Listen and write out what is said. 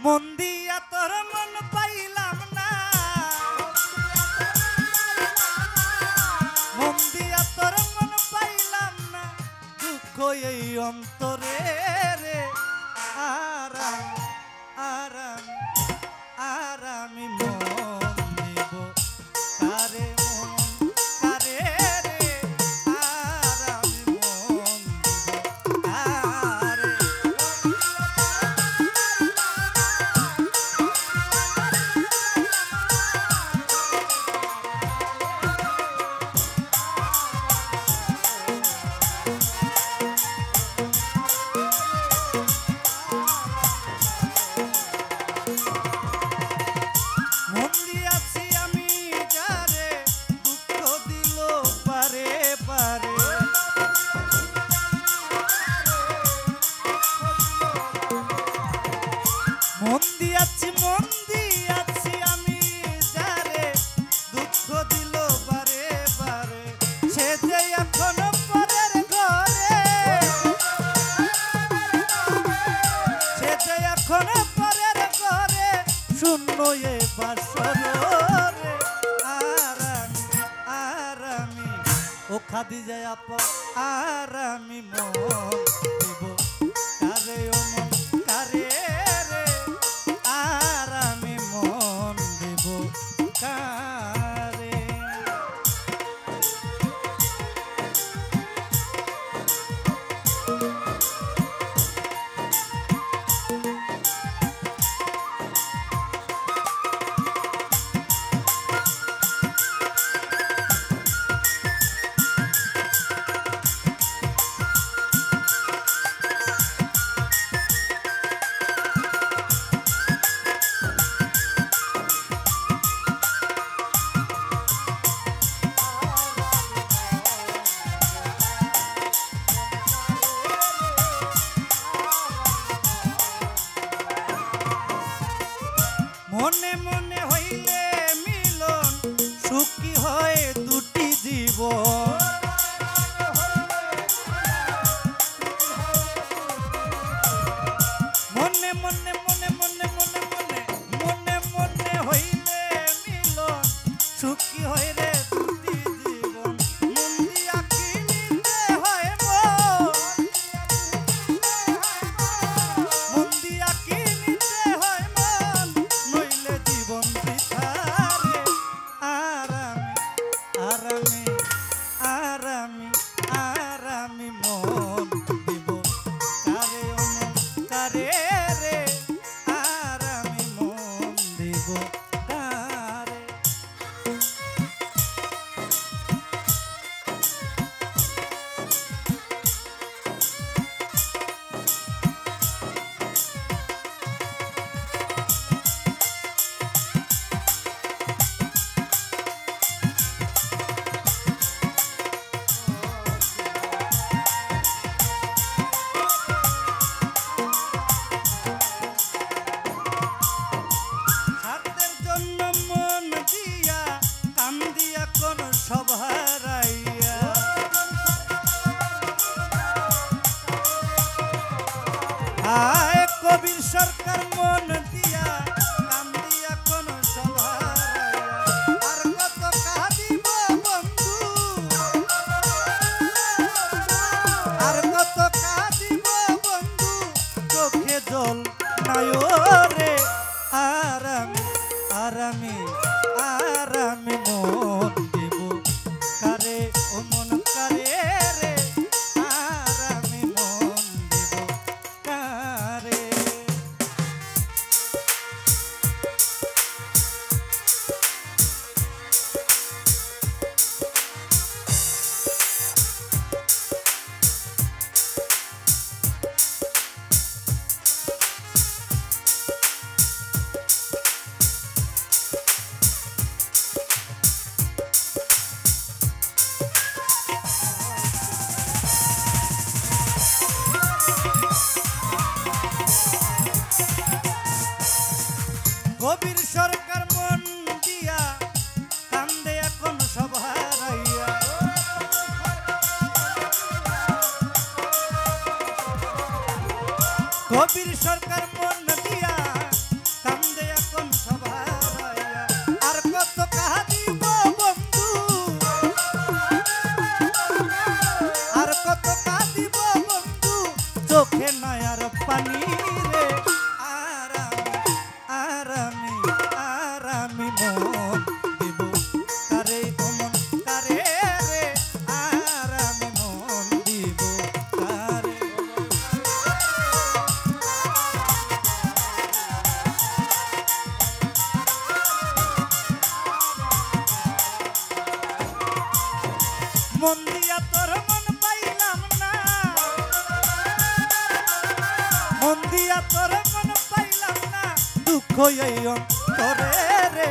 মন দিয়া তোর মন পাইলাম না, মন দিয়া তোর মন পাইলাম না, দুঃখ এই অন্তরে রে। আরাম আরাম আরামি মন দিব কারে, মন কারে রে। আরামি মন দিব কারে। মন দিয়াছি আমি যারে, দুঃখ দিল পারে পারে। মন দিয়াছি আমি যারে, দুঃখ দিল পারে পারে। সে যে এখন পরের ঘরে, সে যে এখন পরের ঘরে, শূন্য এ বাসর রে। আরামি আরামি ও খাদিজা আপা, আরামি মন দিব কারে, ও মন কারে রে। আরামি মন দিব কারে। মনে মনে হইলে মিলন, সুখী হয় দুটি জীবন। মনে মনে মনে মনে মনে মনে মনে মনে হইলে মিলন, সুখী হয় রে দুটি জীবন। মন দিয়া কিনিতে হয় মন, মন দিয়া কিনিতে হয় মন, নইলে জীবন বৃথা রে। আরামি আরামি আরামি আরামি মন দিব কারে, ও মন কারে রে। আরামি মন দিব কারে। স্বার্থের জন্য মন দিয়া কান্দিয়া কোন সব হারাইয়া। আয় কবির সরকার মন দিয়া কান্দিয়া কোন সব হারাইয়া। আর কত কাঁদিব বন্ধু, আর কত কাঁদিব বন্ধু, চোখে জল নাই রে। আরামি আরামি আরামি মন দিব কারে, ও মন কারে রে। আরামি মন দিব কারে। কবির সরকার মন দিয়া কান্দে এখন সব হারাইয়া। কবির সরকার মন দিয়া মন দিয়া তোর মন পাইলাম না, মন দিয়া তোর মন পাইলাম না, দুঃখ এই অন্তরে রে।